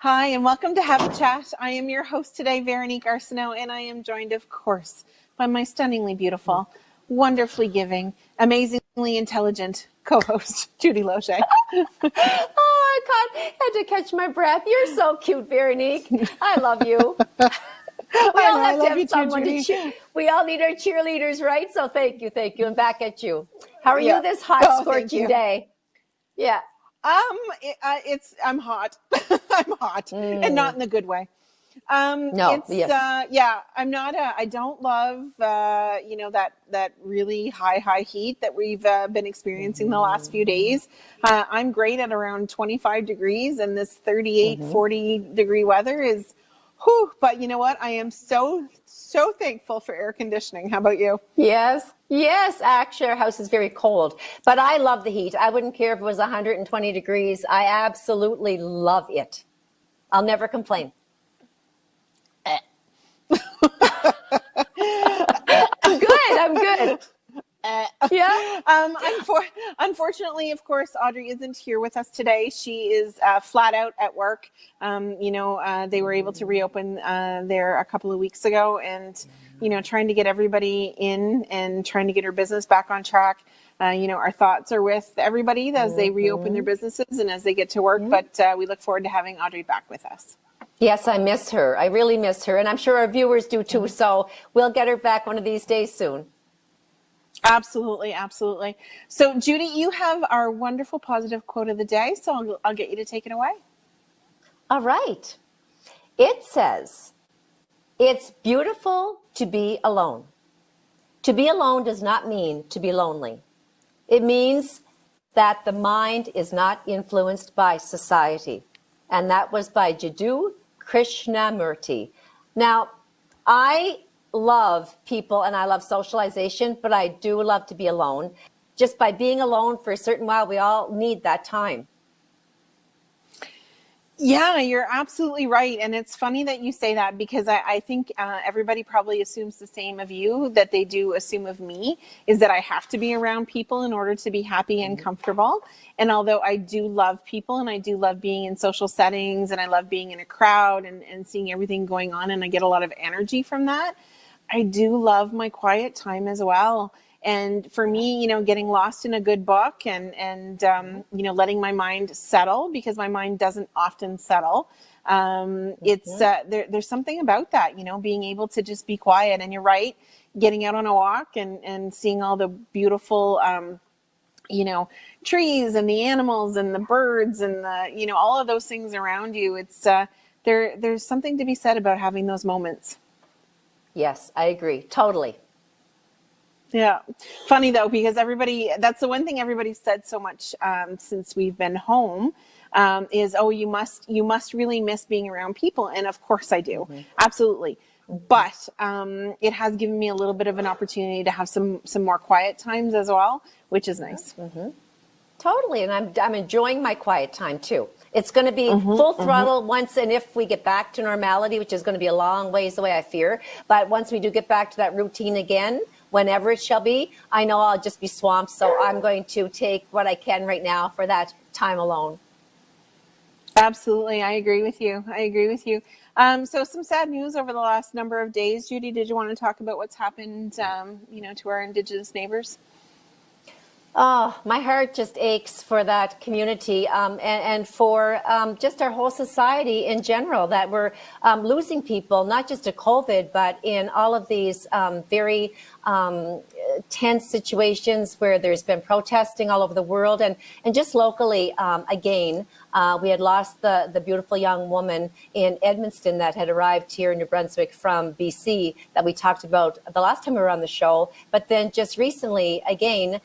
Hi, and welcome to Have a Chat. I am your host today, Veronique Arsenault, and I am joined, of course, by my stunningly beautiful, wonderfully giving, amazingly intelligent co-host, Judy Loche. Oh, I had to catch my breath. You're so cute, Veronique. I love you. We all have to have someone to cheer. We all need our cheerleaders, right? So thank you, and back at you. How are you this hot, scorching day? Yeah. I'm hot. I'm hot, and not in the good way. No. Yes. I'm not I don't love, that really high heat that we've been experiencing the last few days. I'm great at around 25 degrees, and this 38, 40 degree weather is, whew, but you know what? I am so thankful for air conditioning. How about you? Yes. Actually, our house is very cold, but I love the heat. I wouldn't care if it was 120 degrees. I absolutely love it. I'll never complain. I'm good. Yeah. Unfortunately, of course, Audrey isn't here with us today. She is flat out at work. They were able to reopen there a couple of weeks ago, and trying to get everybody in and trying to get her business back on track. Our thoughts are with everybody as they reopen their businesses and as they get to work. But we look forward to having Audrey back with us. Yes, I miss her. I really miss her, and I'm sure our viewers do too. So we'll get her back one of these days soon. Absolutely. So, Judy, you have our wonderful positive quote of the day, so I'll get you to take it away. All right. It says, "It's beautiful to be alone. To be alone does not mean to be lonely. It means that the mind is not influenced by society." And that was by Jiddu Krishnamurti. Now, I love people and I love socialization, but I do love to be alone. Just by being alone for a certain while, we all need that time. Yeah, you're absolutely right. And it's funny that you say that, because I think everybody probably assumes the same of you that they do assume of me, is that I have to be around people in order to be happy and comfortable. And although I do love people and I do love being in social settings and I love being in a crowd and seeing everything going on, and I get a lot of energy from that, I do love my quiet time as well. And for me, getting lost in a good book and letting my mind settle, because my mind doesn't often settle. There's something about that, being able to just be quiet. And you're right, getting out on a walk and seeing all the beautiful, trees and the animals and the birds and all of those things around you. It's there's something to be said about having those moments. Yes, I agree. Totally. Yeah. Funny though, because that's the one thing everybody's said so much since we've been home, is, oh, you must really miss being around people. And of course I do. Absolutely. But it has given me a little bit of an opportunity to have some more quiet times as well, which is nice. Totally. And I'm enjoying my quiet time too. It's going to be full throttle once, and if we get back to normality, which is going to be a long ways away, I fear. But once we do get back to that routine again, whenever it shall be, I know I'll just be swamped. So I'm going to take what I can right now for that time alone. Absolutely. I agree with you. So some sad news over the last number of days. Judy, did you want to talk about what's happened, to our Indigenous neighbors? Oh, my heart just aches for that community and for just our whole society in general, that we're losing people, not just to COVID, but in all of these very tense situations where there's been protesting all over the world, and just locally. Again, we had lost the beautiful young woman in Edmundston that had arrived here in New Brunswick from BC that we talked about the last time we were on the show. But then just recently, again,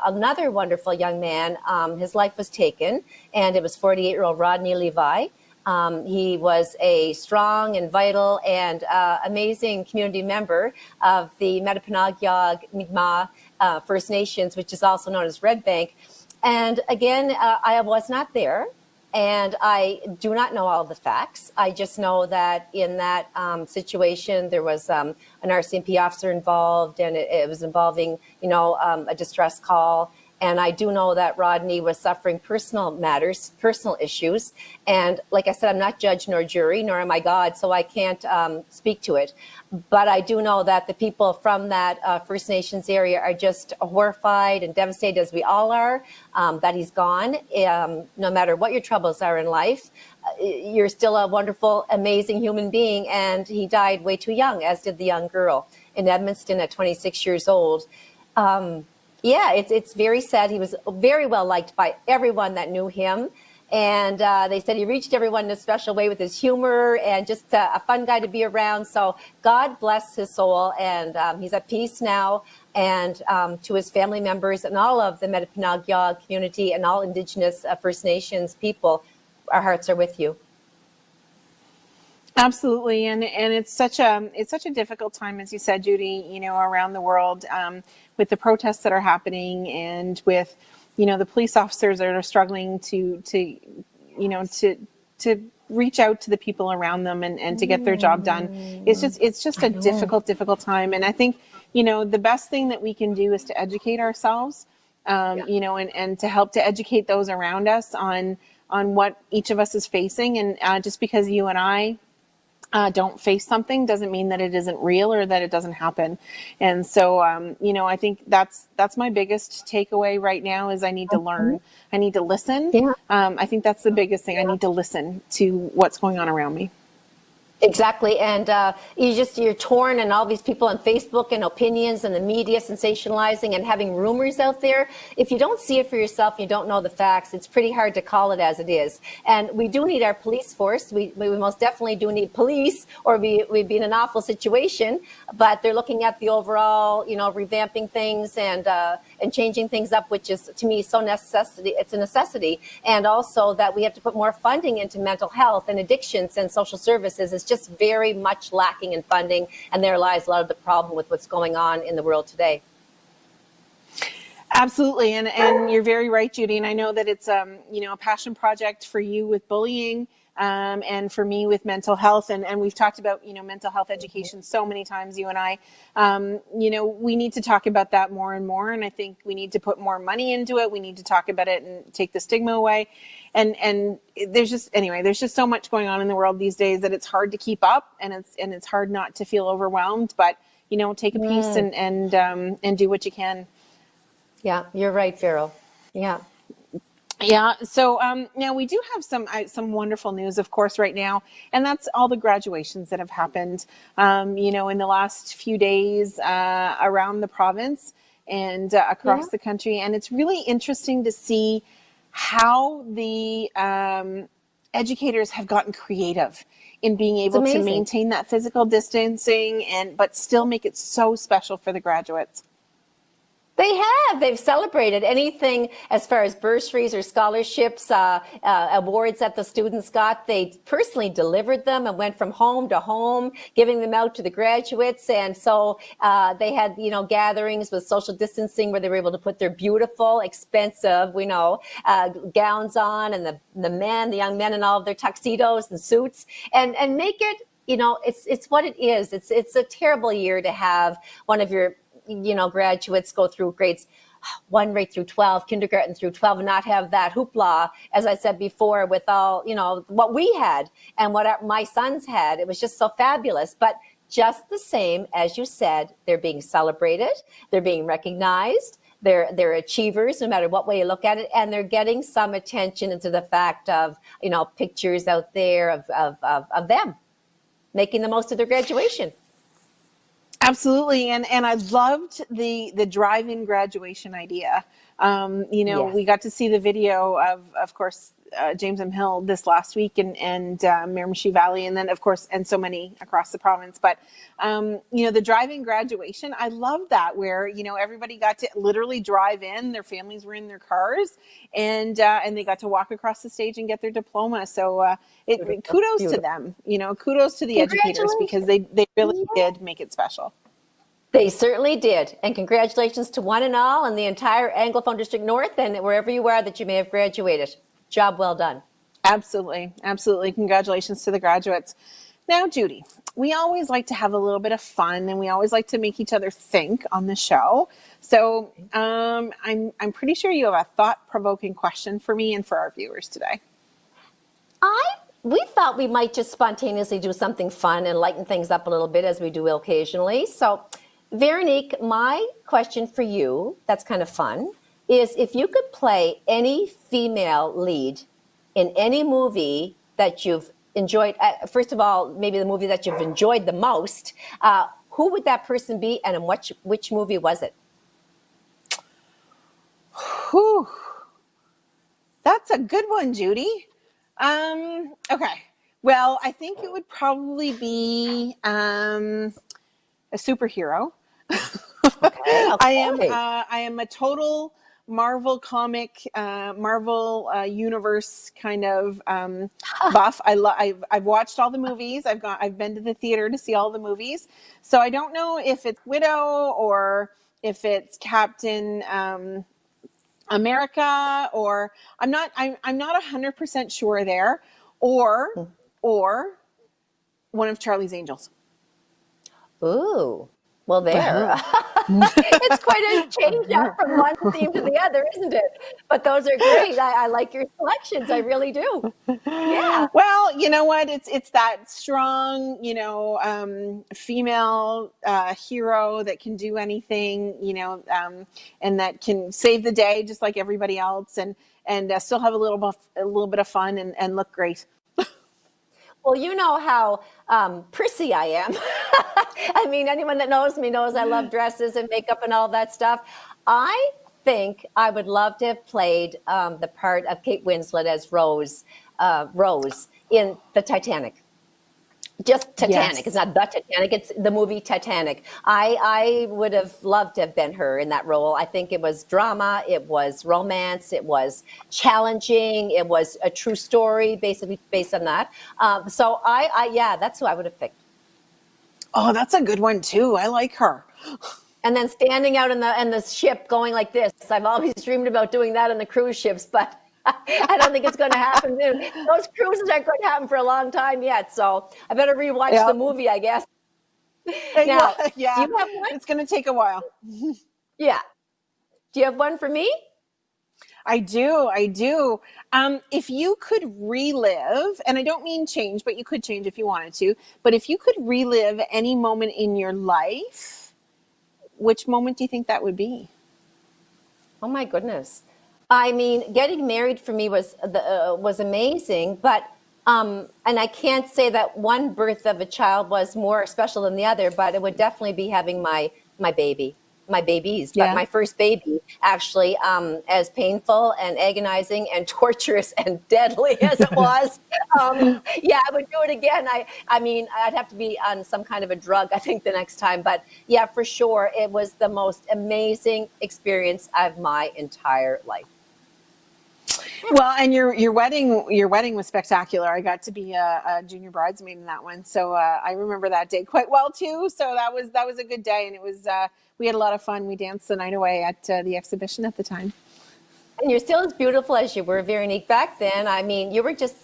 another wonderful young man, his life was taken, and it was 48-year-old Rodney Levi. He was a strong and vital and amazing community member of the Metapanagog Mi'kmaq First Nations, which is also known as Red Bank. And again, I was not there, and I do not know all the facts. I just know that in that situation, there was an RCMP officer involved, and it was involving, a distress call. And I do know that Rodney was suffering personal matters, personal issues. And like I said, I'm not judge nor jury, nor am I God, so I can't speak to it. But I do know that the people from that First Nations area are just horrified and devastated, as we all are, that he's gone. No matter what your troubles are in life, you're still a wonderful, amazing human being. And he died way too young, as did the young girl in Edmundston at 26 years old. Yeah, it's very sad. He was very well liked by everyone that knew him. And they said he reached everyone in a special way with his humor and just a fun guy to be around. So God bless his soul. And he's at peace now. And to his family members and all of the Metapanagya community and all Indigenous First Nations people, our hearts are with you. Absolutely, and it's such a difficult time, as you said, Judy. Around the world, with the protests that are happening, and with the police officers that are struggling to reach out to the people around them and to get their job done. It's just a difficult time, and I think the best thing that we can do is to educate ourselves, and to help to educate those around us on what each of us is facing, and just because you and I don't face something doesn't mean that it isn't real or that it doesn't happen. And so, I think that's my biggest takeaway right now is I need to learn. I need to listen. Yeah. I think that's the biggest thing. I need to listen to what's going on around me. Exactly. And you're torn, and all these people on Facebook and opinions and the media sensationalizing and having rumors out there. If you don't see it for yourself, you don't know the facts, it's pretty hard to call it as it is. And we do need our police force. We most definitely do need police, or we'd be in an awful situation. But they're looking at the overall, revamping things and changing things up, which is, to me, so necessity. It's a necessity. And also that we have to put more funding into mental health and addictions and social services. It's just very much lacking in funding, and there lies a lot of the problem with what's going on in the world today. Absolutely, and you're very right, Judy. And I know that it's a passion project for you with bullying, and for me with mental health. And we've talked about mental health education so many times, you and I. We need to talk about that more and more. And I think we need to put more money into it. We need to talk about it and take the stigma away. And there's just so much going on in the world these days that it's hard to keep up, and it's hard not to feel overwhelmed. But take a piece and do what you can. Yeah, you're right, Farrell. Yeah. Yeah. So now we do have some wonderful news, of course, right now, and that's all the graduations that have happened, in the last few days around the province and across the country. And it's really interesting to see how the educators have gotten creative in being able to maintain that physical distancing but still make it so special for the graduates. They've celebrated anything as far as bursaries or scholarships, awards that the students got. They personally delivered them and went from home to home, giving them out to the graduates. And so they had, gatherings with social distancing where they were able to put their beautiful, expensive, gowns on, and the young men in all of their tuxedos and suits, and make it, it's what it is. It's a terrible year to have one of your graduates go through grades 1 right through 12, kindergarten through 12, and not have that hoopla, as I said before, with all, what we had and what my sons had. It was just so fabulous. But just the same, as you said, they're being celebrated, they're being recognized, they're achievers, no matter what way you look at it, and they're getting some attention into the fact of, pictures out there of them making the most of their graduation. Absolutely. And I loved the drive-in graduation idea. We got to see the video of course, James M. Hill this last week and Miramichi Valley, and then of course, and so many across the province. But, the drive-in graduation, I love that, where, everybody got to literally drive in, their families were in their cars, and they got to walk across the stage and get their diploma. So kudos to them, kudos to the educators, because they really did make it special. They certainly did. And congratulations to one and all and the entire Anglophone District North, and wherever you are that you may have graduated. Job well done. Absolutely. Absolutely. Congratulations to the graduates. Now, Judy, we always like to have a little bit of fun, and we always like to make each other think on the show. So I'm pretty sure you have a thought-provoking question for me and for our viewers today. We thought we might just spontaneously do something fun and lighten things up a little bit as we do occasionally. So, Veronique, my question for you, that's kind of fun, is if you could play any female lead in any movie that you've enjoyed, first of all, maybe the movie that you've enjoyed the most, who would that person be, and in which movie was it? Whew. That's a good one, Judy. Okay. Well, I think it would probably be a superhero. Okay. I am a total Marvel comic, Marvel universe kind of buff. I've watched all the movies. I've been to the theater to see all the movies. So I don't know if it's Widow or if it's Captain America, or I'm not 100% sure there, or one of Charlie's Angels. Ooh, well, there. It's quite a change up from one theme to the other, isn't it? But those are great. I like your selections. I really do. Yeah. Well, you know what? It's that strong, female hero that can do anything, and that can save the day just like everybody else, and still have a little bit of fun and look great. Well, you know how prissy I am. I mean, anyone that knows me knows I love dresses and makeup and all that stuff. I think I would love to have played the part of Kate Winslet as Rose in the Titanic. Just Titanic. Yes. It's not the Titanic. It's the movie Titanic. I would have loved to have been her in that role. I think it was drama. It was romance. It was challenging. It was a true story, basically based on that. So yeah, that's who I would have picked. Oh, that's a good one too. I like her. And then standing out in the ship going like this. I've always dreamed about doing that on the cruise ships, but I don't think it's going to happen. Those cruises aren't going to happen for a long time yet. So I better rewatch the movie, I guess. Now, yeah, do you have one? It's going to take a while. Yeah. Do you have one for me? I do. If you could relive, and I don't mean change, but you could change if you wanted to, but if you could relive any moment in your life, which moment do you think that would be? Oh my goodness. I mean, getting married for me was amazing, but and I can't say that one birth of a child was more special than the other, but it would definitely be having my babies. But my first baby, actually, as painful and agonizing and torturous and deadly as it was, yeah, I would do it again. I mean, I'd have to be on some kind of a drug, I think, the next time. But yeah, for sure, it was the most amazing experience of my entire life. Well, and your wedding was spectacular. I got to be a junior bridesmaid in that one, so I remember that day quite well too. So that was a good day, and it was we had a lot of fun. We danced the night away at the exhibition at the time. And you're still as beautiful as you were, Veronique, back then. I mean, you were just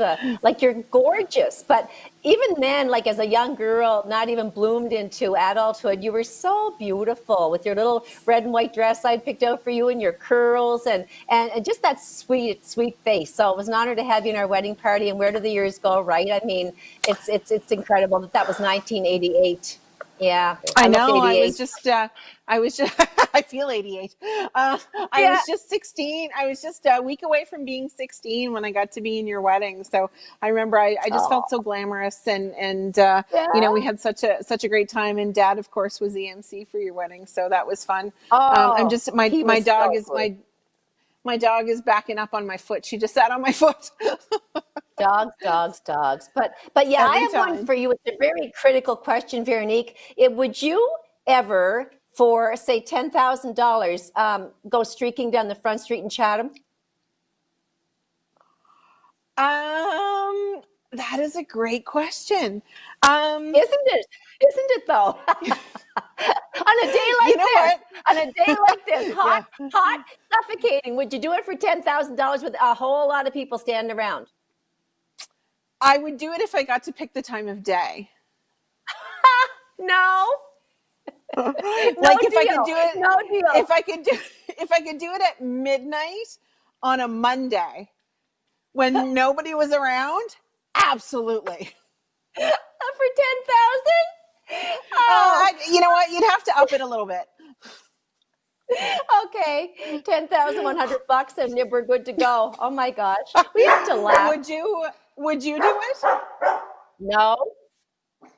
you're gorgeous. But even then, like as a young girl, not even bloomed into adulthood, you were so beautiful with your little red and white dress I'd picked out for you and your curls and just that sweet, sweet face. So it was an honor to have you in our wedding party. And where do the years go, right? I mean, it's incredible that was 1988. Yeah, I know. I was just, I feel 88. I was just 16. I was just a week away from being 16 when I got to be in your wedding. So I remember I just felt so glamorous and we had such a great time. And Dad, of course, was the MC for your wedding. So that was fun. I'm just, my dog my dog is backing up on my foot. She just sat on my foot. Dogs. But yeah, I have one for you. It's a very critical question, Veronique. Would you ever, for say $10,000, go streaking down the front street in Chatham? That is a great question. Isn't it though? On a day like this, hot, suffocating, would you do it for $10,000 with a whole lot of people standing around? I would do it if I got to pick the time of day. No, no Like if I could deal. do it, No deal. if I could do it at midnight on a Monday when nobody was around, absolutely. For 10,000? Oh, You know what? You'd have to up it a little bit. okay. $10,100 and we're good to go. Oh my gosh. We have to laugh. Would you do it? No,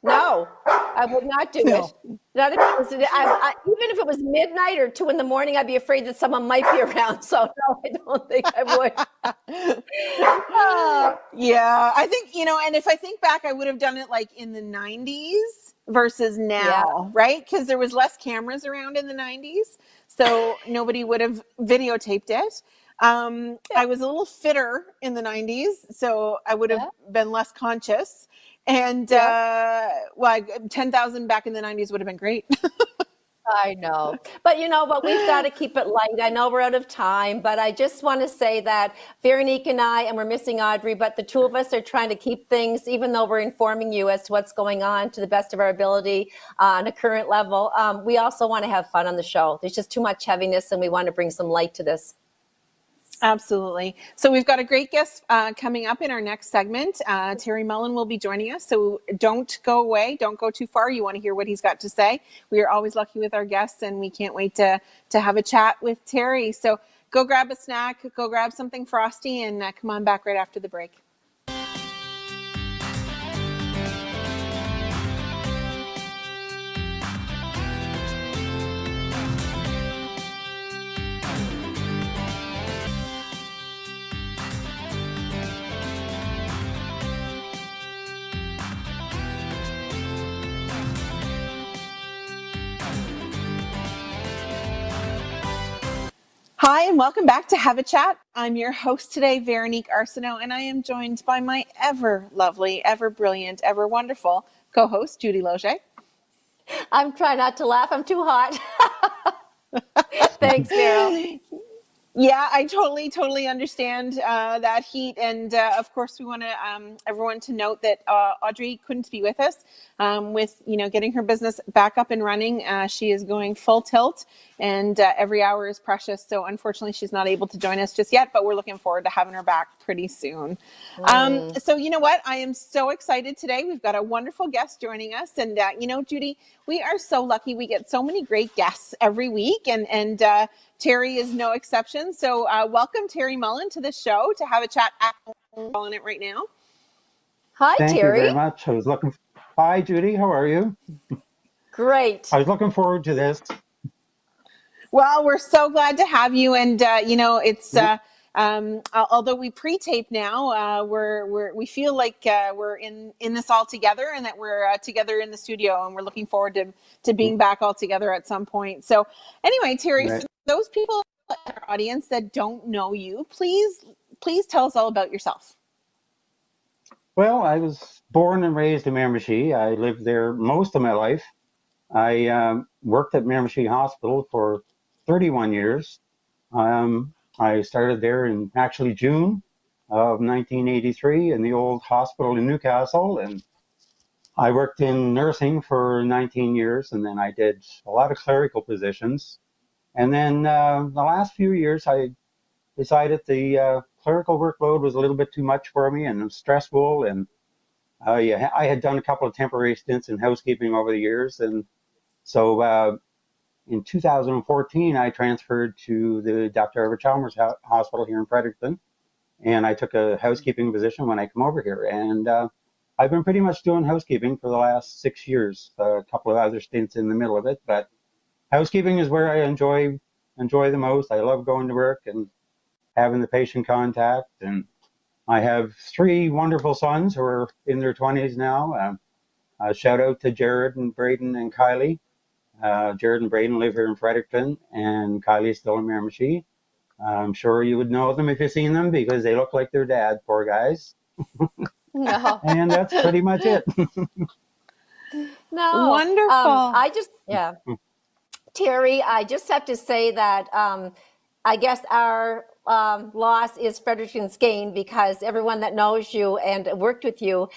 no, I would not do No. it. Not if it was, even if it was midnight or 2 in the morning, I'd be afraid that someone might be around. So no, I don't think I would. Oh, Yeah, I think, and if I think back, I would have done it like in the 90s versus yeah, now, right? Because there was less cameras around in the 90s. So nobody would have videotaped it. yeah, I was a little fitter in the 90s, so I would have yeah, been less conscious. And yeah. 10,000 back in the 90s would have been great. I know. But you know what? We've got to keep it light. I know we're out of time, but I just want to say that Veronique and I, and we're missing Audrey, but the two of us are trying to keep things, even though we're informing you as to what's going on to the best of our ability on a current level. We also want to have fun on the show. There's just too much heaviness, and we want to bring some light to this. Absolutely. So we've got a great guest coming up in our next segment. Terry Mullen will be joining us. So don't go away. Don't go too far. You want to hear what he's got to say. We are always lucky with our guests, and we can't wait to have a chat with Terry. So go grab a snack, go grab something frosty, and come on back right after the break. Hi, and welcome back to Have a Chat. I'm your host today, Veronique Arsenault, and I am joined by my ever lovely, ever brilliant, ever wonderful co-host, Judy Loge. I'm trying not to laugh. I'm too hot. Thanks, Vero. Yeah, I totally understand that heat, and of course, we want to everyone to note that Audrey couldn't be with us with getting her business back up and running. She is going full tilt, and every hour is precious. So unfortunately, she's not able to join us just yet, but we're looking forward to having her back pretty soon. So you know what? I am so excited today. We've got a wonderful guest joining us, and Judy, we are so lucky. We get so many great guests every week, and Terry is no exception. So welcome Terry Mullen to the show to have a chat on it right now. Hi, Thank you Terry. very much. Hi, Judy. How are you? Great. I was looking forward to this. Well, we're so glad to have you. And, it's, although we pre-tape now, we feel like we're in this all together, and that we're together in the studio, and we're looking forward to being back all together at some point. So anyway, Terry, Right. for those people in our audience that don't know you, please tell us all about yourself. Well, I was born and raised in Miramichi. I lived there most of my life. I worked at Miramichi Hospital for 31 years. I started there in actually June of 1983 in the old hospital in Newcastle, and I worked in nursing for 19 years, and then I did a lot of clerical positions. And then the last few years, I decided the clerical workload was a little bit too much for me and stressful. And yeah, I had done a couple of temporary stints in housekeeping over the years. And so in 2014, I transferred to the Dr. Edward Chalmers Hospital here in Fredericton. And I took a housekeeping position when I come over here. And I've been pretty much doing housekeeping for the last 6 years, a couple of other stints in the middle of it. But housekeeping is where I enjoy the most. I love going to work and having the patient contact. And I have three wonderful sons who are in their 20s now. Shout out to Jared and Braden and Kylie. Jared and Braden live here in Fredericton, and Kylie is still in Miramichi. I'm sure you would know them if you've seen them because they look like their dad, poor guys. No. And that's pretty much it. No. Wonderful. Yeah. Terry, I just have to say that I guess our loss is Fredericton's gain, because everyone that knows you and worked with you,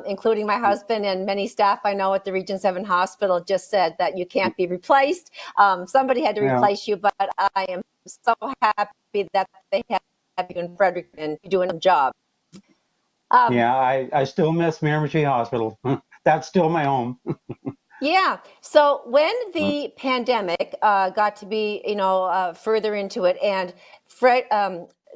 including my husband and many staff I know at the Region 7 Hospital, just said that you can't be replaced. Somebody had to Yeah. replace you, but I am so happy that they have you in Fredericton doing a job. Yeah, I still miss Miramichi Hospital. That's still my home. Yeah. So when the pandemic got to be, further into it, and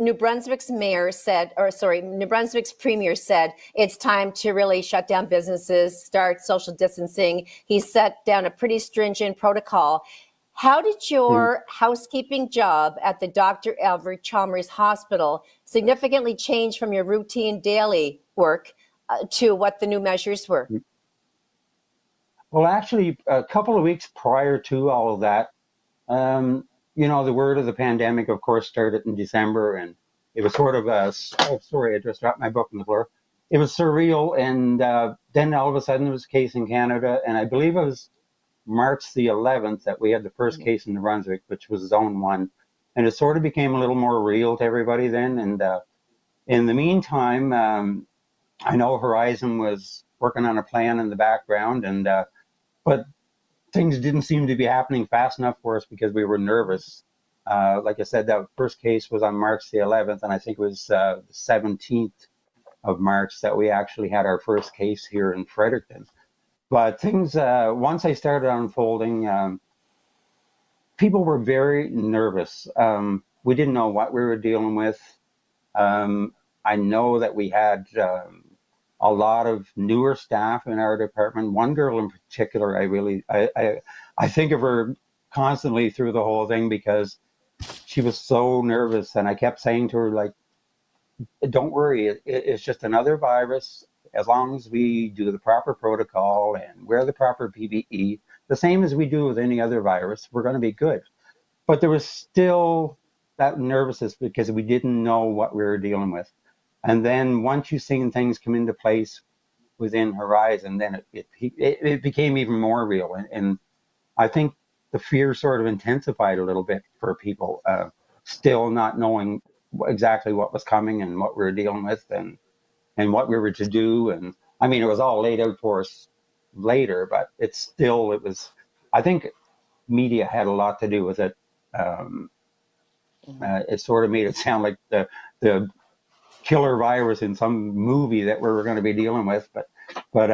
New Brunswick's mayor said, or sorry, New Brunswick's premier said, it's time to really shut down businesses, start social distancing. He set down a pretty stringent protocol. How did your housekeeping job at the Dr. Albert Chalmers Hospital significantly change from your routine daily work to what the new measures were? Well, actually, a couple of weeks prior to all of that, the word of the pandemic, of course, started in December, and it was sort of oh, sorry, I just dropped my book on the floor. It was surreal, and then all of a sudden there was a case in Canada, and I believe it was March the 11th that we had the first case in New Brunswick, which was Zone 1, and it sort of became a little more real to everybody then, and in the meantime, I know Horizon was working on a plan in the background, and but things didn't seem to be happening fast enough for us because we were nervous. Like I said, that first case was on March the 11th, and I think it was the 17th of March that we actually had our first case here in Fredericton. But things, once they started unfolding, people were very nervous. We didn't know what we were dealing with. I know that we had a lot of newer staff in our department. One girl in particular, I think of her constantly through the whole thing because she was so nervous, and I kept saying to her, like, don't worry, it's just another virus. As long as we do the proper protocol and wear the proper PPE, the same as we do with any other virus, we're going to be good. But there was still that nervousness because we didn't know what we were dealing with. And then once you've seen things come into place within Horizon, then it became even more real. And I think the fear sort of intensified a little bit for people, still not knowing exactly what was coming and what we were dealing with and what we were to do. And I mean, it was all laid out for us later, but I think media had a lot to do with it. It sort of made it sound like the killer virus in some movie that we were going to be dealing with. But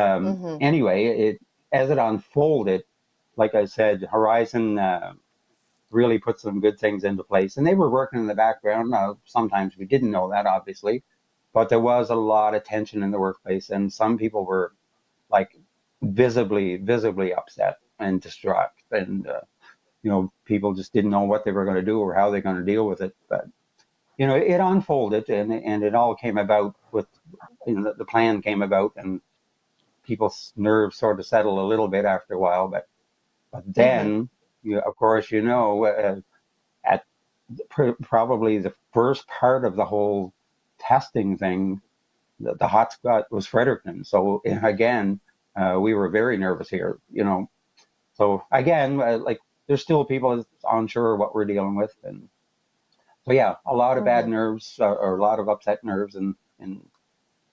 anyway, as it unfolded, like I said, Horizon really put some good things into place, and they were working in the background. Sometimes we didn't know that, obviously, but there was a lot of tension in the workplace, and some people were like visibly upset and distraught, and people just didn't know what they were going to do or how they're going to deal with it. But it unfolded, and it all came about with, the plan came about, and people's nerves sort of settled a little bit after a while. But then, of course, at probably the first part of the whole testing thing, the hotspot was Fredericton. So again, we were very nervous here, So again, like there's still people unsure what we're dealing with, and so yeah, a lot of bad nerves, or a lot of upset nerves, and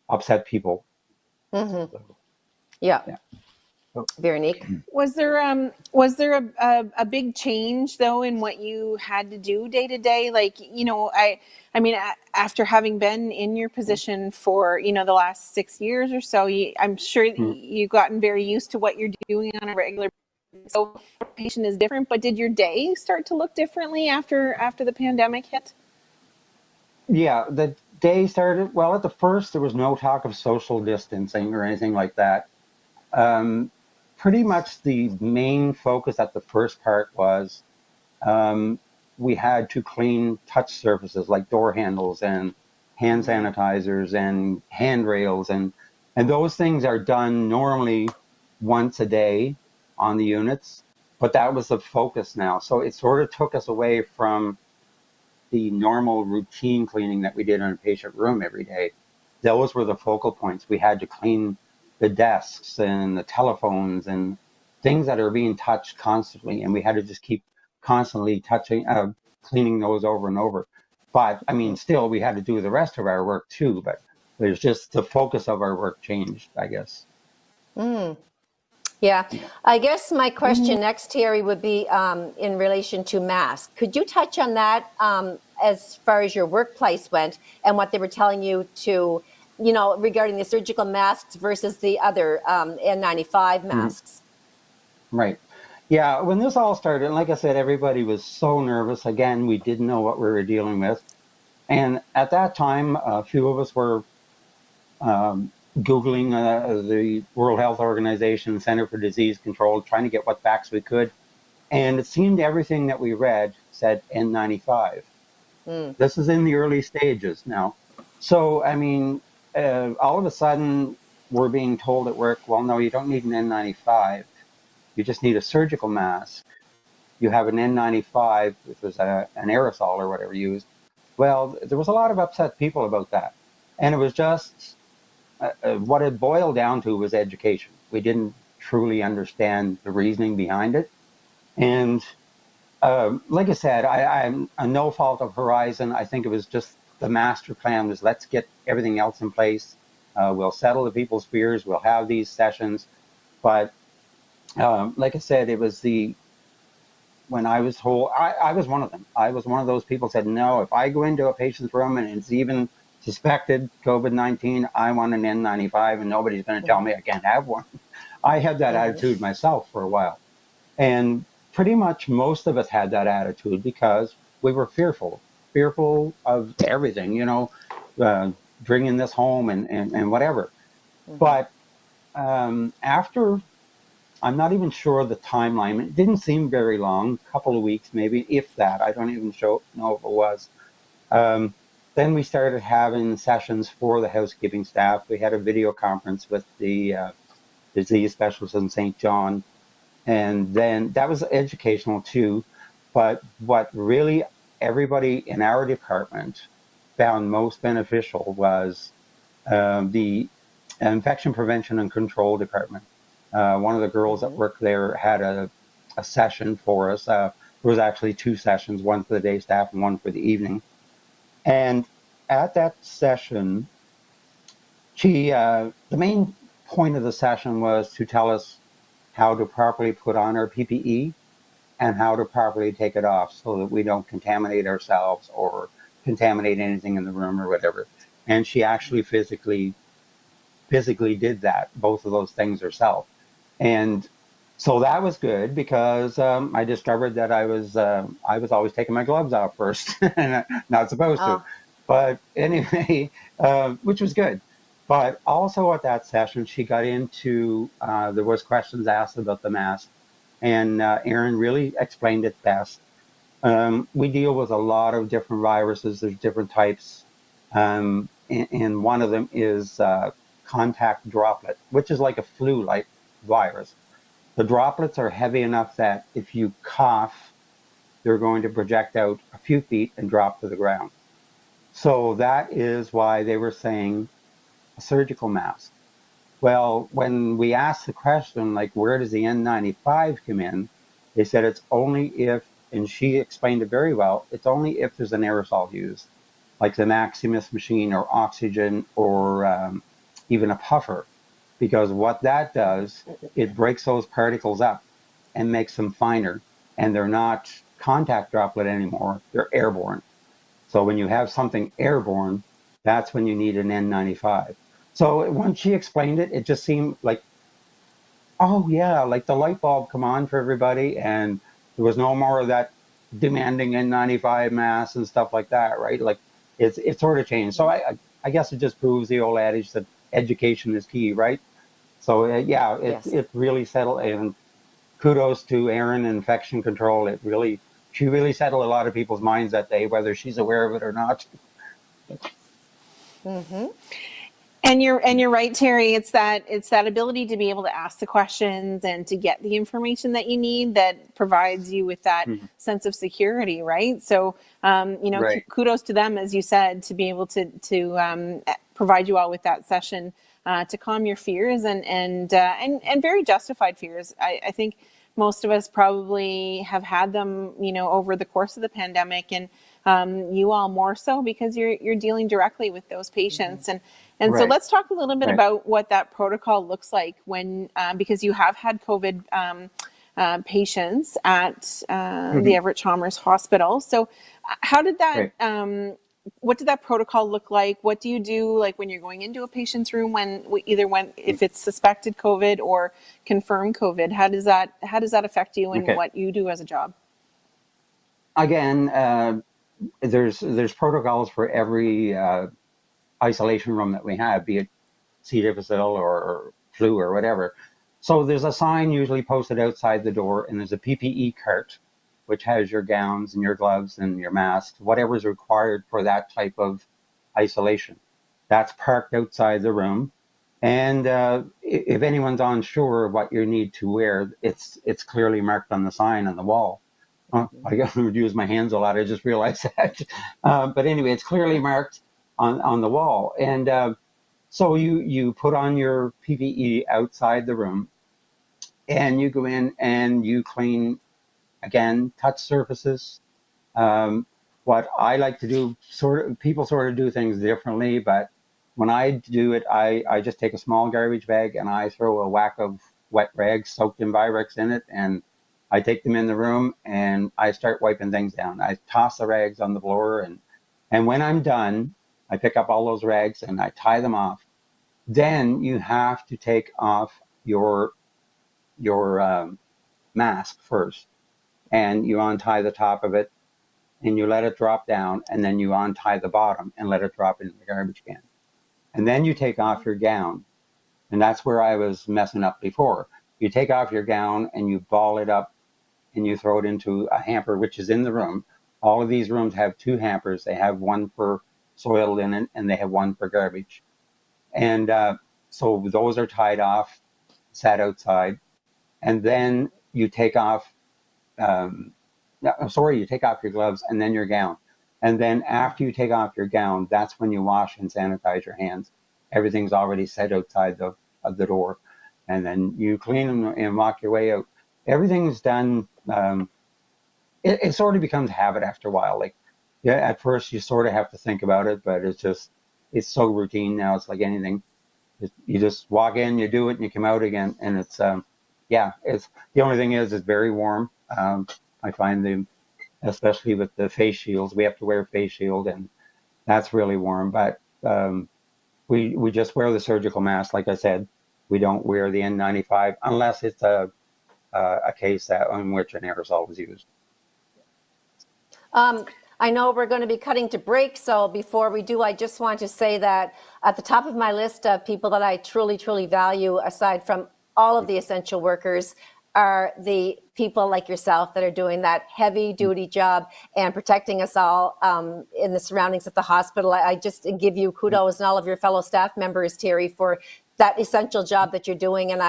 upset people. Yeah. Yeah. So, Veronique. Was there a big change though in what you had to do day to day? Like, I mean, after having been in your position for the last 6 years or so, I'm sure you've gotten very used to what you're doing on a regular basis. So patient is different, but did your day start to look differently after the pandemic hit? yeah, the day started well. At the first, there was no talk of social distancing or anything like that. Pretty much the main focus at the first part was we had to clean touch surfaces like door handles and hand sanitizers and handrails, and those things are done normally once a day on the units, but that was the focus now. So it sort of took us away from the normal routine cleaning that we did in a patient room every day. Those were the focal points. We had to clean the desks and the telephones and things that are being touched constantly, and we had to just keep constantly cleaning those over and over. But I mean, still, we had to do the rest of our work too. But there's just the focus of our work changed, I guess. Yeah, Yeah. I guess my Mhm. question next, Terry, would be in relation to masks. Could you touch on that as far as your workplace went and what they were telling you to, regarding the surgical masks versus the other N95 Mhm. masks? Right. Yeah. When this all started, and like I said, everybody was so nervous. Again, we didn't know what we were dealing with. And at that time, a few of us were Googling the World Health Organization, Center for Disease Control, trying to get what facts we could. And it seemed everything that we read said N95. Mm. This is in the early stages now. So, I mean, all of a sudden, we're being told at work, well, no, you don't need an N95. You just need a surgical mask. You have an N95, which was an aerosol or whatever used. Well, there was a lot of upset people about that. And it was just what it boiled down to was education. We didn't truly understand the reasoning behind it. And like I said, I'm a no fault of Horizon. I think it was just the master plan was let's get everything else in place. We'll settle the people's fears. We'll have these sessions. But like I said, it was when I was told, I was one of them. I was one of those people who said, no, if I go into a patient's room and it's even suspected COVID-19, I want an N95 and nobody's going to tell me I can't have one. I had that attitude Mm-hmm. myself for a while. And pretty much most of us had that attitude because we were fearful of everything, uh, bringing this home and whatever. Mm-hmm. But after, I'm not even sure the timeline. It didn't seem very long, a couple of weeks, maybe, if that. I don't even know if it was. Um, then we started having sessions for the housekeeping staff. We had a video conference with the disease specialist in St. John. And then that was educational too. But what really everybody in our department found most beneficial was the infection prevention and control department. One of the girls that Mm-hmm. worked there had a session for us. There was actually two sessions, one for the day staff and one for the evening. And at that session, the main point of the session was to tell us how to properly put on our PPE and how to properly take it off so that we don't contaminate ourselves or contaminate anything in the room or whatever. And she actually physically did that, both of those things herself. And so that was good because I discovered that I was always taking my gloves off first, and not supposed to. Oh. But anyway, which was good. But also at that session, she got into there was questions asked about the mask, and Aaron really explained it best. We deal with a lot of different viruses. There's different types, and one of them is contact droplet, which is like a flu-like virus. The droplets are heavy enough that if you cough, they're going to project out a few feet and drop to the ground. So that is why they were saying a surgical mask. Well, when we asked the question, like, where does the N95 come in? They said it's only if, and she explained it very well, it's only if there's an aerosol used, like the Maximus machine or oxygen or even a puffer. Because what that does, it breaks those particles up and makes them finer. And they're not contact droplet anymore, they're airborne. So when you have something airborne, that's when you need an N95. So when she explained it, it just seemed like, oh yeah, like the light bulb come on for everybody, and there was no more of that demanding N95 masks and stuff like that, right? Like it sort of changed. So I guess it just proves the old adage that education is key, right? So yeah, Yes. it really settled. And kudos to Erin in infection control. She really settled a lot of people's minds that day, whether she's aware of it or not. Mm-hmm. And you're right, Terry. It's that ability to be able to ask the questions and to get the information that you need that provides you with that Mhm. sense of security, right? So, Right. kudos to them, as you said, to be able to provide you all with that session to calm your fears and very justified fears. I think most of us probably have had them, over the course of the pandemic. And you all more so because you're dealing directly with those patients. And so Right. let's talk a little bit Right. about what that protocol looks like when, because you have had COVID patients at the Hmm. Everett Chalmers Hospital. So how did that, Right. what did that protocol look like? What do you do like when you're going into a patient's room if it's suspected COVID or confirmed COVID? How does that affect you and Okay. what you do as a job? Again, there's protocols for every isolation room that we have, be it C. difficile or flu or whatever. So there's a sign usually posted outside the door, and there's a PPE cart, which has your gowns and your gloves and your mask, whatever is required for that type of isolation. That's parked outside the room. And if anyone's unsure of what you need to wear, it's clearly marked on the sign on the wall. I would use my hands a lot. I just realized that. But anyway, it's clearly marked on the wall. And so you put on your PPE outside the room, and you go in and you clean, again, touch surfaces. Um, what I like to do, people sort of do things differently, but when I do it, I just take a small garbage bag and I throw a whack of wet rags soaked in Virex in it, and I take them in the room and I start wiping things down. I toss the rags on the floor, and when I'm done, I pick up all those rags and I tie them off. Then you have to take off your mask first, and you untie the top of it, and you let it drop down, and then you untie the bottom and let it drop into the garbage can. And then you take off your gown, and that's where I was messing up before. You take off your gown and you ball it up and you throw it into a hamper, which is in the room. All of these rooms have two hampers. They have one for soiled linen and they have one for garbage. And so those are tied off, sat outside, and then you take off. No, sorry, you take off your gloves and then your gown, and then after you take off your gown, that's when you wash and sanitize your hands. Everything's already set outside of the door, and then you clean and walk your way out. Everything's done. It sort of becomes habit after a while. Like, yeah, at first you sort of have to think about it, but it's so routine now. It's like anything. You just walk in, you do it, and you come out again. And yeah, it's the only thing is it's very warm. I find them, especially with the face shields, we have to wear a face shield, and that's really warm. But we just wear the surgical mask, like I said. We don't wear the N95 unless it's a case that on which an aerosol was used. I know we're going to be cutting to break, so before we do, I just want to say that at the top of my list of people that I truly, truly value, aside from all of the essential workers, are the people like yourself that are doing that heavy duty job and protecting us all in the surroundings of the hospital. I just give you kudos and all of your fellow staff members, Terry, for that essential job that you're doing. And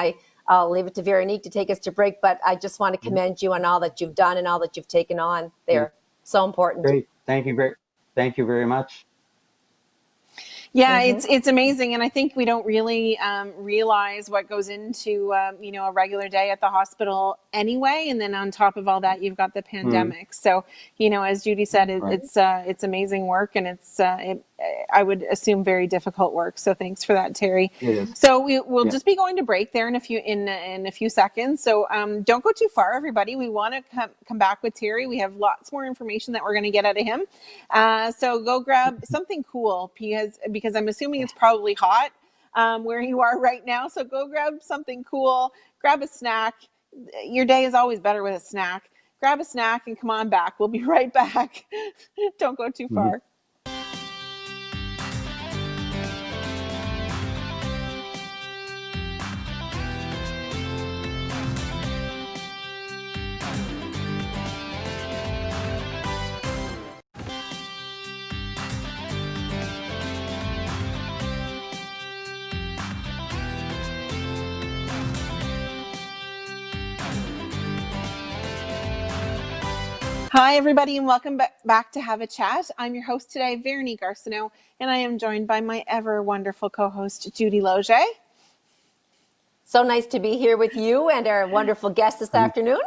I'll leave it to Veronique to take us to break, but I just want to commend you on all that you've done and all that you've taken on there. So important. Great, thank you very much. Yeah, it's amazing, and I think we don't really realize what goes into a regular day at the hospital anyway. And then on top of all that, you've got the pandemic. So as Judy said, Right. it's amazing work, and I would assume very difficult work. So thanks for that, Terry. It is. So we'll Yeah. just be going to break there in a few seconds. So don't go too far, everybody. We want to come back with Terry. We have lots more information that we're going to get out of him. So go grab something cool because I'm assuming it's probably hot where you are right now. So go grab something cool, grab a snack. Your day is always better with a snack. Grab a snack and come on back. We'll be right back. Don't go too Mhm. far. Hi, everybody, and welcome back to Have a Chat. I'm your host today, Veronique Arsenault, and I am joined by my ever wonderful co-host, Judy Loge. So nice to be here with you and our wonderful guest this afternoon.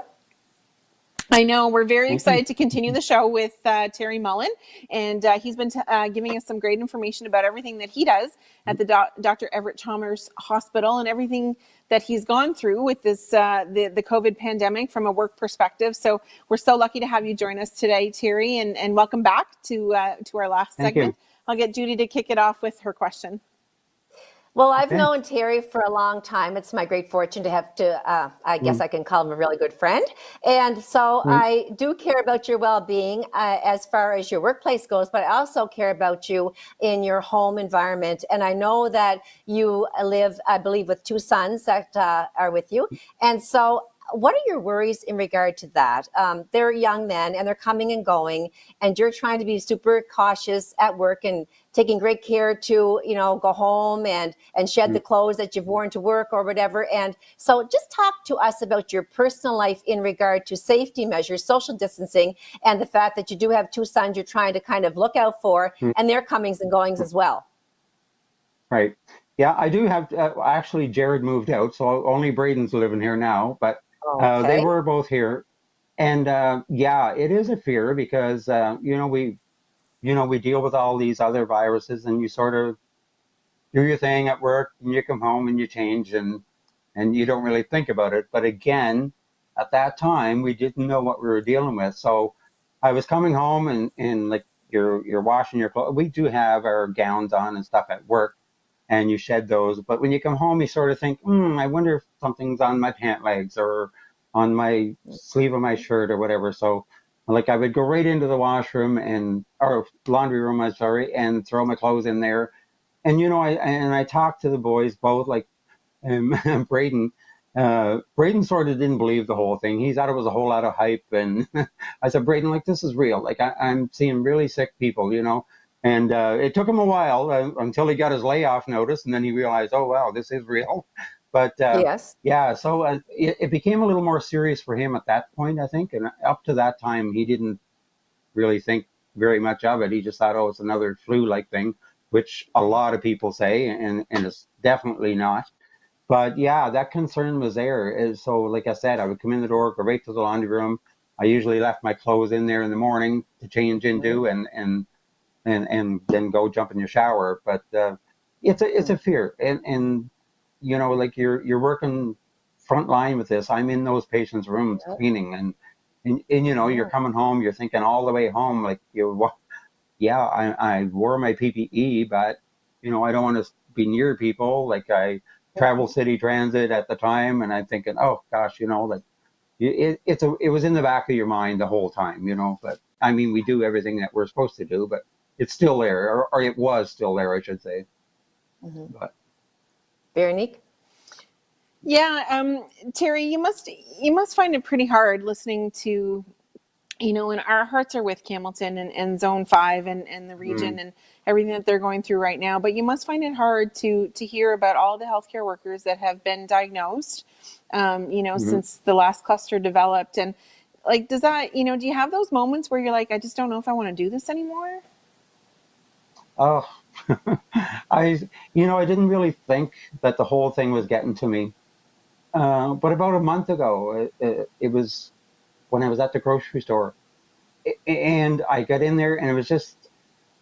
I know. We're very Thank you. excited to continue the show with Terry Mullen, and he's been giving us some great information about everything that he does at the Dr. Everett Chalmers Hospital and everything that he's gone through with this the COVID pandemic from a work perspective. So we're so lucky to have you join us today, Terry, and welcome back to our last Thank segment. you. I'll get Judy to kick it off with her question. Well, I've Okay. known Terry for a long time. It's my great fortune to have I guess Mm, I can call him a really good friend. And so right. I do care about your well being as far as your workplace goes, but I also care about you in your home environment. And I know that you live, I believe, with two sons that are with you. And so, what are your worries in regard to that? They're young men and they're coming and going, and you're trying to be super cautious at work and taking great care to, go home and shed the Mm. clothes that you've worn to work or whatever. And so just talk to us about your personal life in regard to safety measures, social distancing, and the fact that you do have two sons you're trying to kind of look out for Mm. and their comings and goings as well. Right. Yeah, I do have, actually, Jared moved out, so only Braden's living here now, but they Okay. were both here. And yeah, it is a fear because, we deal with all these other viruses and you sort of do your thing at work and you come home and you change and you don't really think about it. But again, at that time, we didn't know what we were dealing with. So I was coming home and like you're washing your clothes. We do have our gowns on and stuff at work and you shed those. But when you come home, you sort of think, I wonder if something's on my pant legs or on my sleeve of my shirt or whatever. So like I would go right into the washroom or laundry room, I'm sorry, and throw my clothes in there. And I talked to the boys both, like Braden. Braden sort of didn't believe the whole thing. He thought it was a whole lot of hype. And I said, Braden, like this is real. Like I'm seeing really sick people. And it took him a while until he got his layoff notice, and then he realized, oh wow, this is real. But Yes. yeah, so it became a little more serious for him at that point, I think. And up to that time, he didn't really think very much of it. He just thought, oh, it's another flu-like thing, which a lot of people say, and it's definitely not. But yeah, that concern was there. So, like I said, I would come in the door, go right to the laundry room. I usually left my clothes in there in the morning to change into, and then go jump in your shower. But it's a fear, and like you're working front line with this. I'm in those patients' rooms cleaning, and you're coming home. You're thinking all the way home, like yeah, I wore my PPE, but I don't want to be near people. Like I travel city transit at the time, and I'm thinking, oh gosh, like it was in the back of your mind the whole time. But I mean, we do everything that we're supposed to do, but it's still there, or it was still there, I should say. Mm-hmm. But Veronique? Yeah, Terry, you must find it pretty hard listening to, and our hearts are with Camilton and Zone 5 and the mm, region and everything that they're going through right now. But you must find it hard to hear about all the healthcare workers that have been diagnosed, mhm. since the last cluster developed. And like, does that, do you have those moments where you're like, I just don't know if I want to do this anymore? Oh, I I didn't really think that the whole thing was getting to me. But about a month ago, it was when I was at the grocery store, and I got in there, and it was just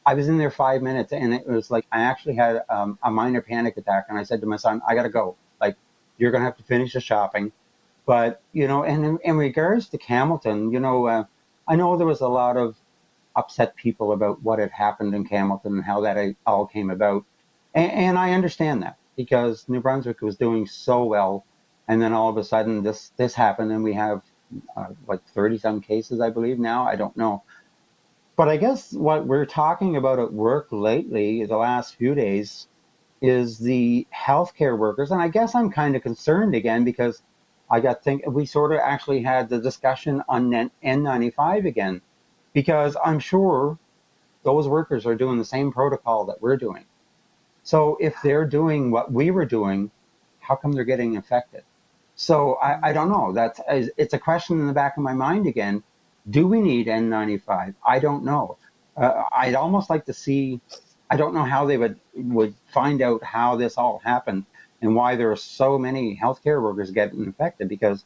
I was in there 5 minutes, and it was like I actually had a minor panic attack, and I said to my son, "I gotta go. Like you're gonna have to finish the shopping." But and in regards to Hamilton, I know there was a lot of upset people about what had happened in Hamilton and how that all came about, and I understand that because New Brunswick was doing so well, and then all of a sudden this happened, and we have like 30 some cases, I believe now. I don't know. But I guess what we're talking about at work lately, the last few days, is the healthcare workers. And I guess I'm kind of concerned again because we sort of actually had the discussion on N95 again, because I'm sure those workers are doing the same protocol that we're doing. So if they're doing what we were doing, how come they're getting infected? So I don't know. It's a question in the back of my mind again. Do we need N95? I don't know. I'd almost like to see. I don't know how they would find out how this all happened and why there are so many healthcare workers getting infected. Because,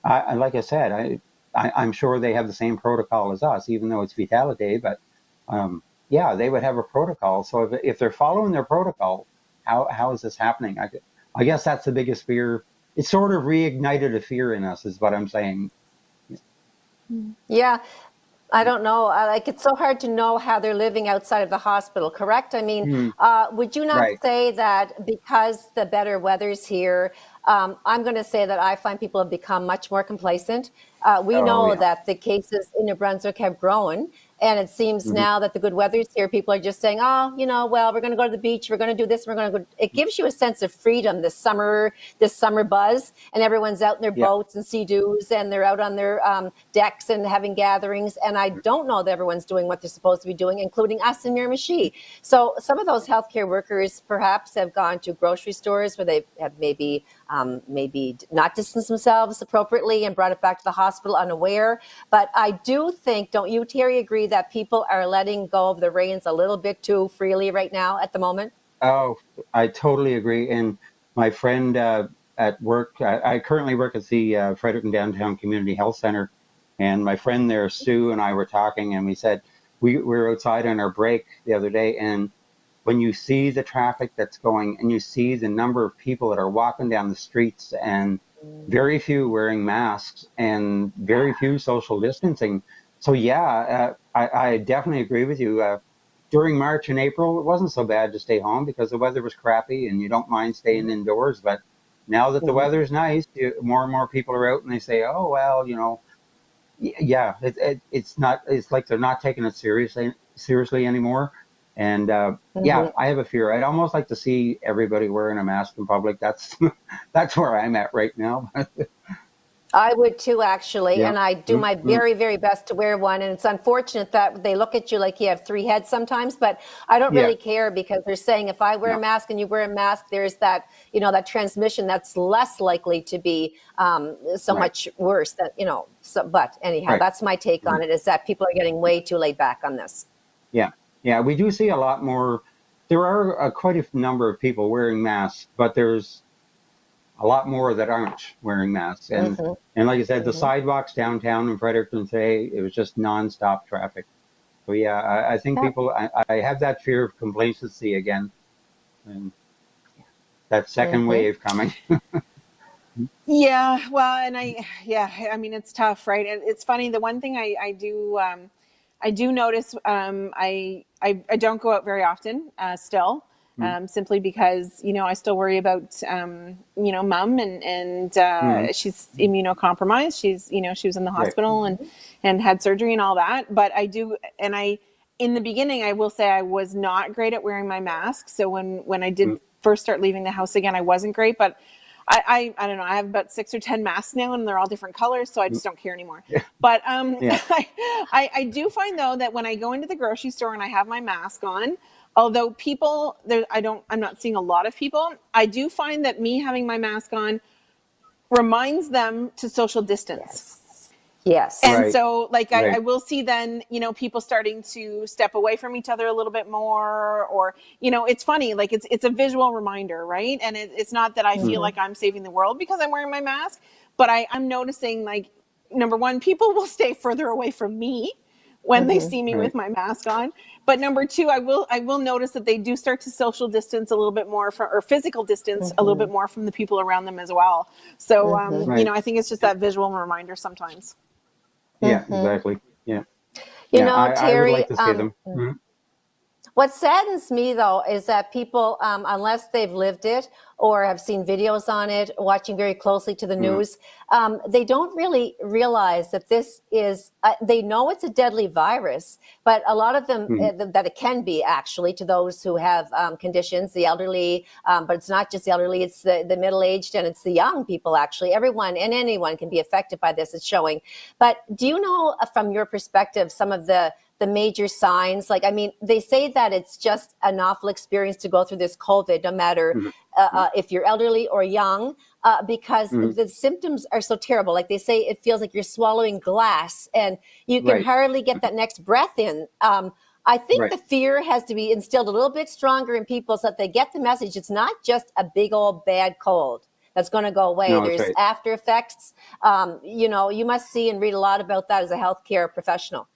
like I said, I'm sure they have the same protocol as us, even though it's Vitality. But yeah, they would have a protocol. So if they're following their protocol, how is this happening? I guess that's the biggest fear. It sort of reignited a fear in us, is what I'm saying. Yeah. I don't know. Like, it's so hard to know how they're living outside of the hospital, correct? I mean, Mm, would you not right. say that because the better weather's here, I'm going to say that I find people have become much more complacent. We Oh know yeah. that the cases in New Brunswick have grown. And it seems Hmm. now that the good weather's here, people are just saying, oh, well, we're going to go to the beach. We're going to do this. We're going to go. It gives you a sense of freedom, this summer buzz. And everyone's out in their Yeah. boats and sea-doos, and they're out on their decks and having gatherings. And I don't know that everyone's doing what they're supposed to be doing, including us in Miramichi. So some of those healthcare workers perhaps have gone to grocery stores where they have maybe not distanced themselves appropriately and brought it back to the hospital unaware. But I do think, don't you, Terry, agree that people are letting go of the reins a little bit too freely right now at the moment? Oh, I totally agree. And my friend at work, I currently work at the Fredericton Downtown Community Health Center, and my friend there, Sue, and I were talking, and we said we were outside on our break the other day, and when you see the traffic that's going, and you see the number of people that are walking down the streets, and very few wearing masks, and very few social distancing. So yeah, I definitely agree with you. During March and April, it wasn't so bad to stay home because the weather was crappy and you don't mind staying indoors. But now that the Mhm. weather's nice, more and more people are out and they say, oh, well, yeah, it's not, it's like they're not taking it seriously anymore. And yeah, Mhm. I have a fear. I'd almost like to see everybody wearing a mask in public. That's that's where I'm at right now. I would too, actually, Yeah. and I do Mm, my mm, very, very best to wear one. And it's unfortunate that they look at you like you have three heads sometimes, but I don't yeah. really care because they're saying if I wear a No. mask and you wear a mask, there's that, that transmission that's less likely to be so Right. much worse. But anyhow, Right. that's my take on Right. it, is that people are getting way too laid back on this. Yeah, yeah, we do see a lot more. There are quite a number of people wearing masks, but there's a lot more that aren't wearing masks. Hmm. And like I said, the Hmm. sidewalks downtown in Fredericton today, it was just nonstop traffic. So yeah, I think Yep. people, I have that fear of complacency again, and that second Hmm. wave coming. Yeah, well, yeah, I mean, it's tough, right? And it's funny. The one thing I do notice, I don't go out very often, still, Mm, simply because, I still worry about, mom, and mm, she's immunocompromised. She was in the right. hospital and had surgery and all that. But in the beginning, I will say I was not great at wearing my mask. So when I Mm, did first start leaving the house again, I wasn't great, but I don't know. I have about 6 or 10 masks now, and they're all different colors, so I mm, just don't care anymore. yeah, But yeah, I do find though that when I go into the grocery store and I have my mask on, although people there, I'm not seeing a lot of people. I do find that me having my mask on reminds them to social distance. Yes. Yes. And right, so, like, I right. will see then, people starting to step away from each other a little bit more, or, it's funny, like it's a visual reminder, right? And it's not that I feel Mm, Hmm. like I'm saving the world because I'm wearing my mask, but I'm noticing, like, number one, people will stay further away from me when they Hmm. see me with right. my mask on. But number two, I will notice that they do start to social distance a little bit more or physical distance a little bit Hmm. more from the people around them as well. So, Hmm. Right. I think it's just that visual reminder sometimes. Yeah, Hmm. exactly. Yeah, yeah. I would Terry, like to see them. Mm, what saddens me, though, is that people, unless they've lived it or have seen videos on it, watching very closely to the mm, news, they don't really realize that this is, they know it's a deadly virus, but a lot of them, mm, that it can be actually to those who have conditions, the elderly, but it's not just the elderly, it's the middle aged and it's the young people, actually. Everyone and anyone can be affected by this, it's showing. But do you know, from your perspective, some of the major signs? Like, I mean, they say that it's just an awful experience to go through this COVID, no matter mm, if you're elderly or young, because mm, the symptoms are so terrible. Like they say, it feels like you're swallowing glass and you can right. hardly get that next breath in. I think Right. the fear has to be instilled a little bit stronger in people so that they get the message. It's not just a big old bad cold, that's going to go away. No, that's There's right. after effects. You must see and read a lot about that as a healthcare professional.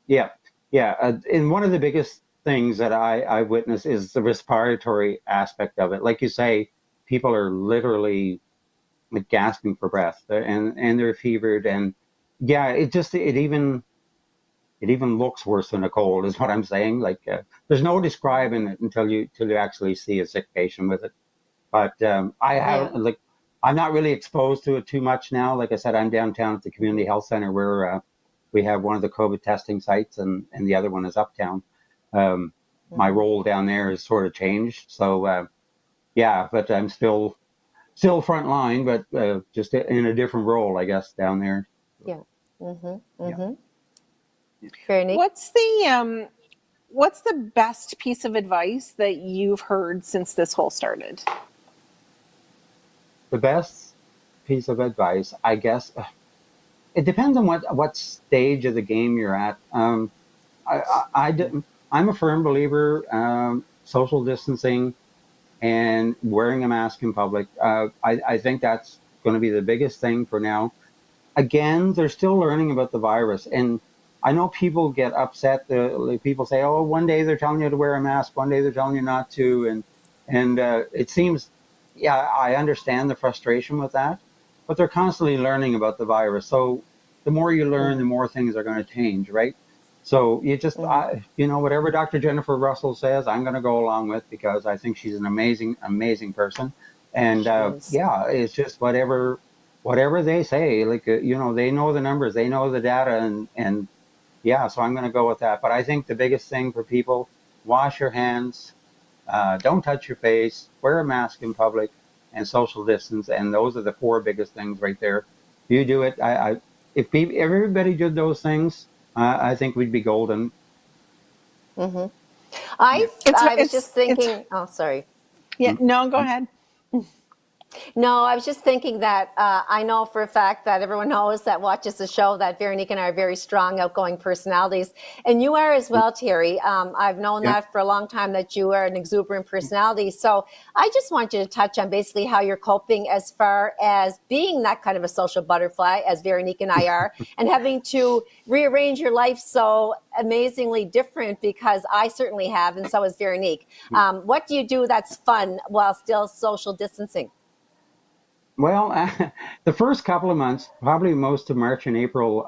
Yeah, yeah. And one of the biggest things that I witness is the respiratory aspect of it. Like you say, people are literally like gasping for breath, and they're fevered, and yeah, it even looks worse than a cold, is what I'm saying. Like there's no describing it until you actually see a sick patient with it. But I Yeah. haven't like I'm not really exposed to it too much now. Like I said, I'm downtown at the community health center where we have one of the COVID testing sites, and the other one is uptown. Um, my Hmm. role down there has sort of changed, so yeah, but I'm still front line, but just in a different role, I guess, down there. So, Yeah. Hmm. yeah. Hmm. Very neat. What's the best piece of advice that you've heard since this whole started? The best piece of advice, I guess, it depends on what stage of the game you're at. I'm a firm believer, social distancing and wearing a mask in public. I think that's going to be the biggest thing for now. Again, they're still learning about the virus. And I know people get upset. Like people say, "Oh, one day they're telling you to wear a mask, one day they're telling you not to," and it seems, yeah, I understand the frustration with that, but they're constantly learning about the virus. So the more you learn, the Hmm. more things are going to change, right? So Hmm. whatever Dr. Jennifer Russell says, I'm going to go along with because I think she's an amazing, amazing person. And She is. yeah, it's just whatever they say, like they know the numbers, they know the data, and yeah, so I'm going to go with that. But I think the biggest thing for people: wash your hands, don't touch your face, wear a mask in public, and social distance. And those are the four biggest things right there. You do it. If everybody did those things, I think we'd be golden. Hmm. I Yeah. It's I was just it's thinking. Oh, sorry. yeah. Mm, No, go mm, ahead. No, I was just thinking that I know for a fact that everyone knows that watches the show that Veronique and I are very strong, outgoing personalities. And you are as mm, well, Terry. I've known yeah. that for a long time that you are an exuberant personality. So I just want you to touch on basically how you're coping as far as being that kind of a social butterfly, as Veronique and I are, and having to rearrange your life so amazingly different because I certainly have, and so has Veronique. What do you do that's fun while still social distancing? Well, the first couple of months, probably most of March and April,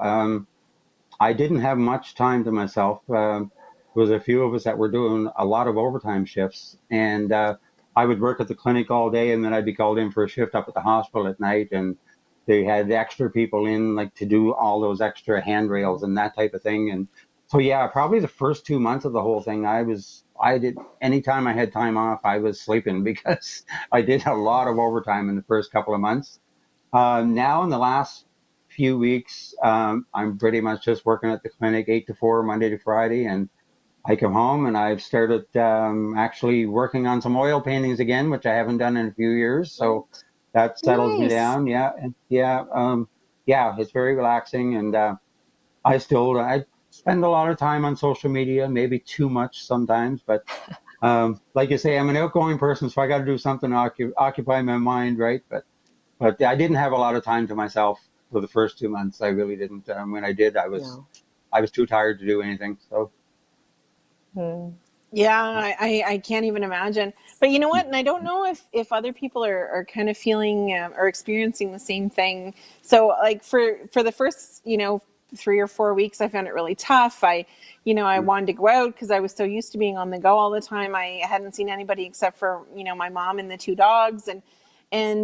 I didn't have much time to myself. There was a few of us that were doing a lot of overtime shifts, and I would work at the clinic all day, and then I'd be called in for a shift up at the hospital at night, and they had extra people in like to do all those extra handrails and that type of thing. And so, yeah, probably the first 2 months of the whole thing, I did anytime I had time off, I was sleeping because I did a lot of overtime in the first couple of months. Now, in the last few weeks, I'm pretty much just working at the clinic 8 to 4, Monday to Friday, and I come home and I've started actually working on some oil paintings again, which I haven't done in a few years. So that settles me Nice. down. Yeah, yeah, it's very relaxing, and I spend a lot of time on social media, maybe too much sometimes, but like you say, I'm an outgoing person, so I got to do something to occupy my mind, right? But I didn't have a lot of time to myself for the first 2 months. I really didn't. When I did, No. I was too tired to do anything. So Hmm. Yeah, I can't even imagine. But you know what? And I don't know if other people are kind of feeling or experiencing the same thing. So like for the first 3 or 4 weeks, I found it really tough. I wanted to go out because I was so used to being on the go all the time. I hadn't seen anybody except for my mom and the two dogs, and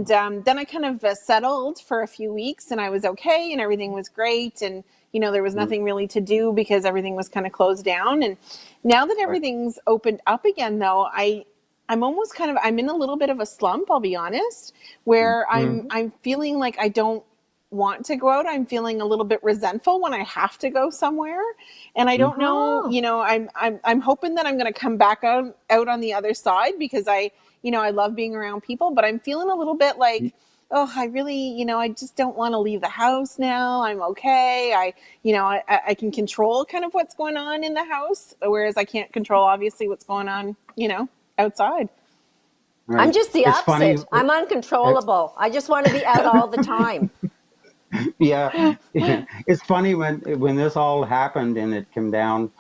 then I kind of settled for a few weeks, and I was okay, and everything was great, and there was mm, nothing really to do because everything was kind of closed down. And now that right. everything's opened up again, though, I'm almost I'm in a little bit of a slump, I'll be honest, Mm, where I'm mm, I'm feeling like I don't want to go out. I'm feeling a little bit resentful when I have to go somewhere. And I mm, don't know, Oh, I'm hoping that I'm going to come back out on the other side because I love being around people, but I'm feeling a little bit mm, like, oh, I really, I just don't want to leave the house now. I'm okay. I can control kind of what's going on in the house, whereas I can't control obviously what's going on, outside. I'm Right. just the It's funny. opposite. I'm uncontrollable. I just want to be out all the time. Yeah, yeah. It's funny when this all happened and it came down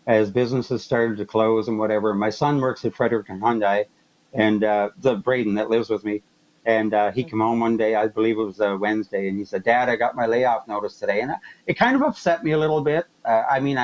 as businesses started to close and whatever. My son works at Fredericton Hyundai, and the Braden that lives with me, and he came home one day, I believe it was a Wednesday, and he said, "Dad, I got my layoff notice today," and it kind of upset me a little bit. I mean,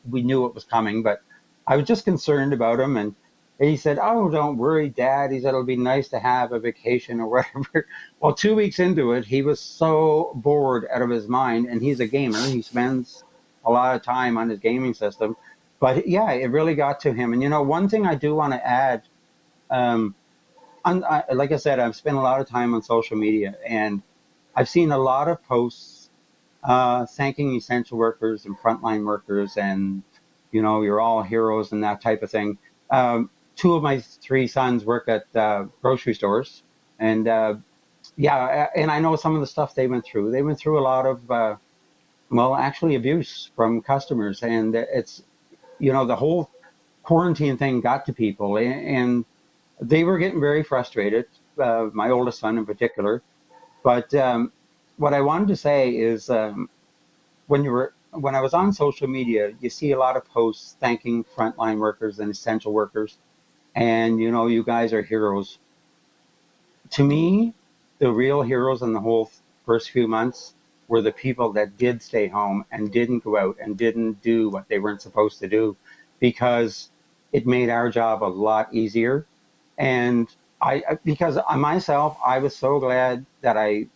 we knew it was coming, but I was just concerned about him, and he said, "Oh, don't worry, Dad." He said, "It'll be nice to have a vacation or whatever." Well, 2 weeks into it, he was so bored out of his mind, and he's a gamer. He spends a lot of time on his gaming system. But yeah, it really got to him. And one thing I do want to add, um, like I said, I've spent a lot of time on social media, and I've seen a lot of posts thanking essential workers and frontline workers, and you're all heroes and that type of thing. Two of my three sons work at grocery stores, and yeah, and I know some of the stuff they went through. They went through a lot of well, actually abuse from customers, and it's the whole quarantine thing got to people, and they were getting very frustrated. My oldest son in particular. But what I wanted to say is, when I was on social media, you see a lot of posts thanking frontline workers and essential workers, and you guys are heroes. To me, the real heroes in the whole first few months were the people that did stay home and didn't go out and didn't do what they weren't supposed to do, because it made our job a lot easier. And because I myself, I was so glad that I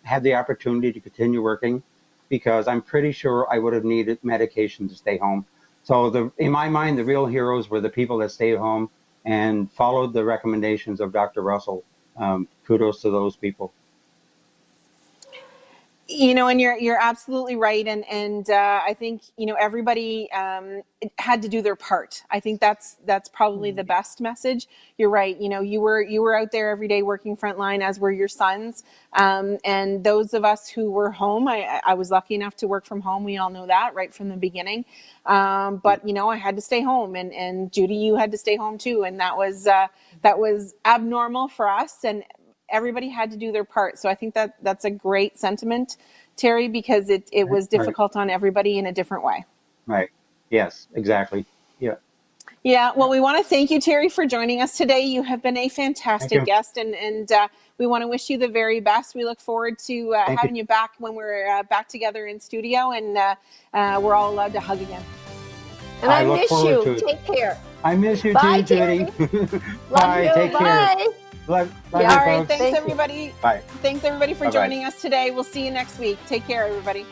had the opportunity to continue working, because I'm pretty sure I would have needed medication to stay home. So in my mind, the real heroes were the people that stayed home and followed the recommendations of Dr. Russell. Kudos to those people. And you're absolutely right, and I think everybody had to do their part. I think that's probably the best message. You're right. You were out there every day working frontline, as were your sons, and those of us who were home. I was lucky enough to work from home. We all know that right from the beginning. But I had to stay home, and Judy, you had to stay home too, and that was abnormal for us, and everybody had to do their part. So I think that's a great sentiment, Terry, because it was Right, difficult on everybody in a different way. right. Yes, exactly. Yeah. Yeah, well, we want to thank you, Terry, for joining us today. You have been a Thank fantastic you. guest, and we want to wish you the very best. We look forward to Thank you. having you back when we're back together in studio, and we're all allowed to hug again. And I I look miss forward you. to it. Take care. I miss you Bye, too, Terry. Judy. Love Bye. you. Take care. Bye. Love Yeah. you, All right, folks. thanks Thank you. everybody. Bye. Thanks everybody for Bye. Bye. joining us today. We'll see you next week. Take care, everybody.